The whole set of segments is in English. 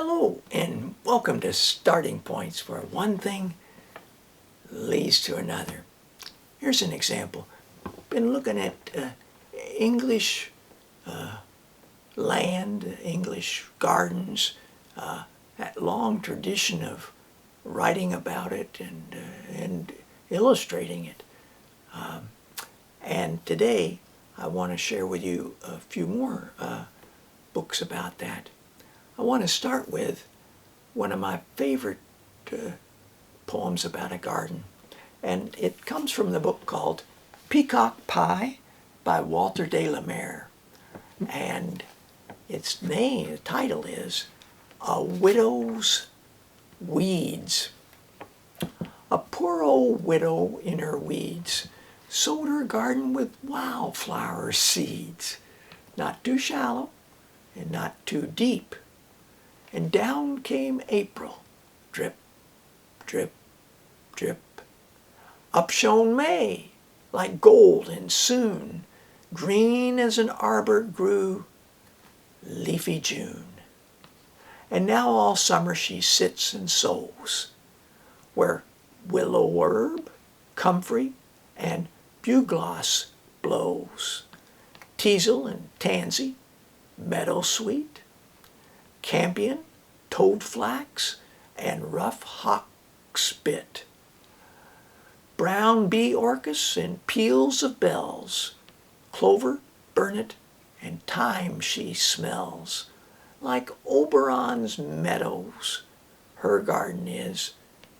Hello and welcome to Starting Points, where one thing leads to another. Here's an example. Been looking at English land, English gardens, that long tradition of writing about it and illustrating it. And today I want to share with you a few more books about that. I want to start with one of my favorite poems about a garden, and it comes from the book called Peacock Pie by Walter de la Mare, and its name, the title is A Widow's Weeds. A poor old widow in her weeds sowed her garden with wildflower seeds, not too shallow and not too deep. And down came April, drip, drip, drip. Up shone May, like gold, and soon, green as an arbor grew, leafy June. And now all summer she sits and sows, where willow herb, comfrey, and bugloss blows, teasel and tansy, meadow sweet, campion, toadflax, and rough hawkspit, brown bee orchis and peals of bells, clover, burnet, and thyme she smells. Like Oberon's meadows, her garden is,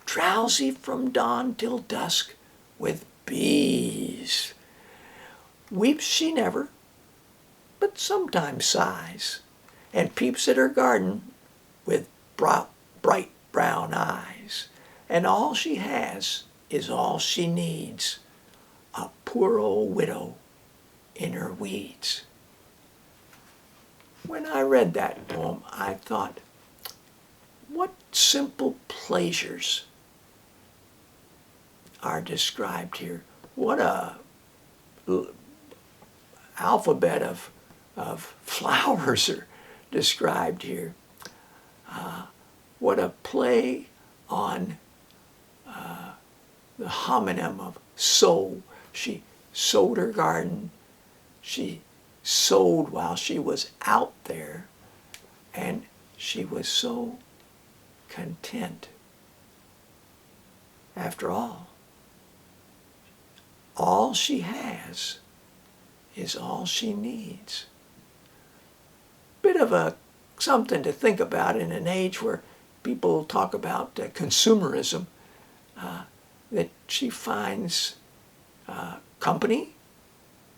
drowsy from dawn till dusk with bees. Weeps she never, but sometimes sighs, and peeps at her garden with bright brown eyes. And all she has is all she needs, a poor old widow in her weeds. When I read that poem, I thought, what simple pleasures are described here. What a alphabet of flowers are described here. What a play on the homonym of sow. She sowed her garden. She sowed while she was out there, and she was so content. After all she has is all she needs. Bit of something to think about in an age where people talk about consumerism, that she finds company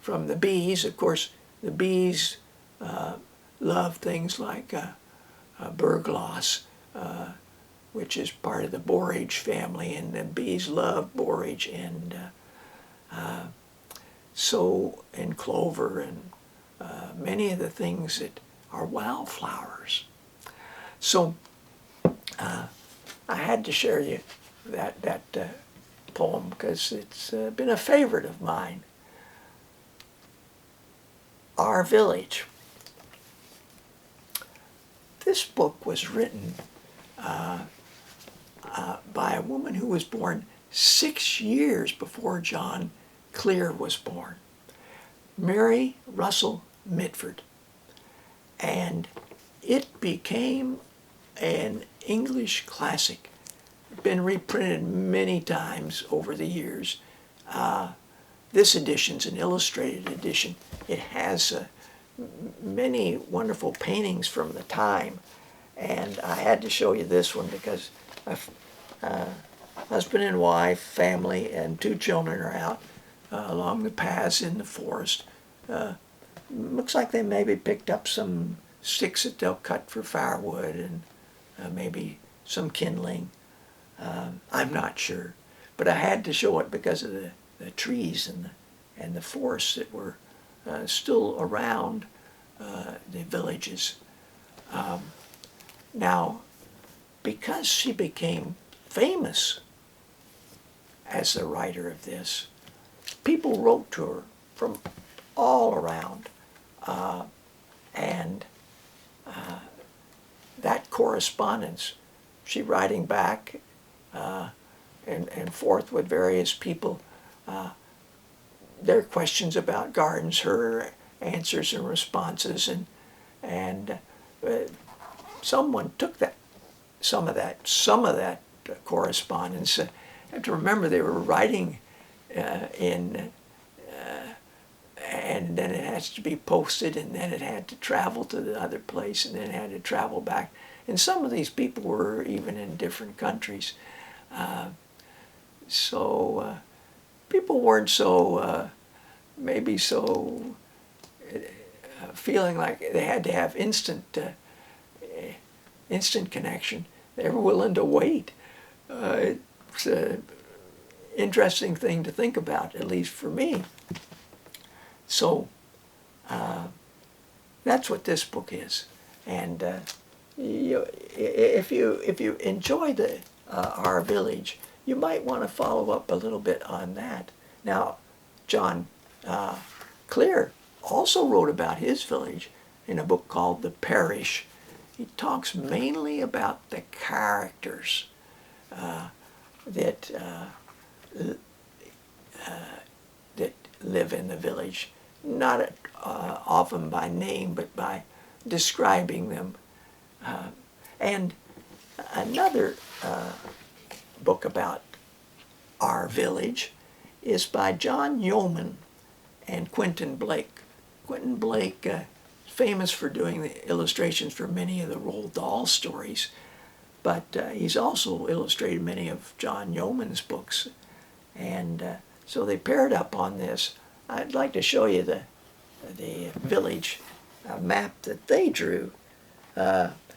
from the bees. Of course, the bees love things like burgloss, which is part of the borage family, and the bees love borage and and clover and many of the things that are wildflowers. So I had to share you that poem because it's been a favorite of mine. Our Village. This book was written by a woman who was born 6 years before John Clear was born, Mary Russell Mitford. And it became an English classic. Been reprinted many times over the years. This edition's an illustrated edition. It has many wonderful paintings from the time, and I had to show you this one because husband and wife, family, and 2 children are out along the paths in the forest. Looks like they maybe picked up some sticks that they'll cut for firewood and maybe some kindling. I'm not sure, but I had to show it because of the trees and the forests that were still around the villages. Now, because she became famous as the writer of this, people wrote to her from all around, and that correspondence. She writing back and forth with various people, their questions about gardens, her answers and responses, and someone took some of that correspondence. You have to remember they were writing and then it has to be posted, and then it had to travel to the other place, and then it had to travel back. And some of these people were even in different countries. So people weren't so, maybe so feeling like they had to have instant connection. They were willing to wait. It's an interesting thing to think about, at least for me. So that's what this book is. And if you enjoy our village, you might want to follow up a little bit on that. Now, John Clear also wrote about his village in a book called The Parish. He talks mainly about the characters that live in the village, not often by name, but by describing them. And another book about our village is by John Yeoman and Quentin Blake. Quentin Blake, famous for doing the illustrations for many of the Roald Dahl stories, but he's also illustrated many of John Yeoman's books. And so they paired up on this. I'd like to show you the village map that they drew.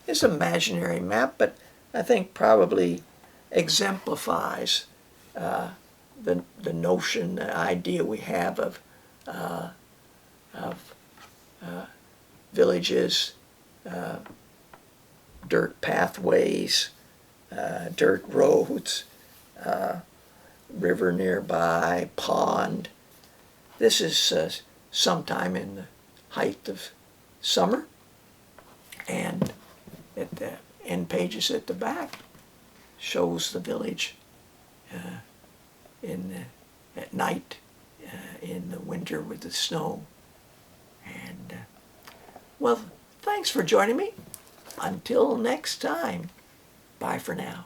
It's an imaginary map, but I think probably exemplifies the notion, the idea we have of villages, dirt pathways, dirt roads, river nearby, pond. This is sometime in the height of summer, and at the end pages at the back shows the village at night in the winter with the snow. And well, thanks for joining me. Until next time, bye for now.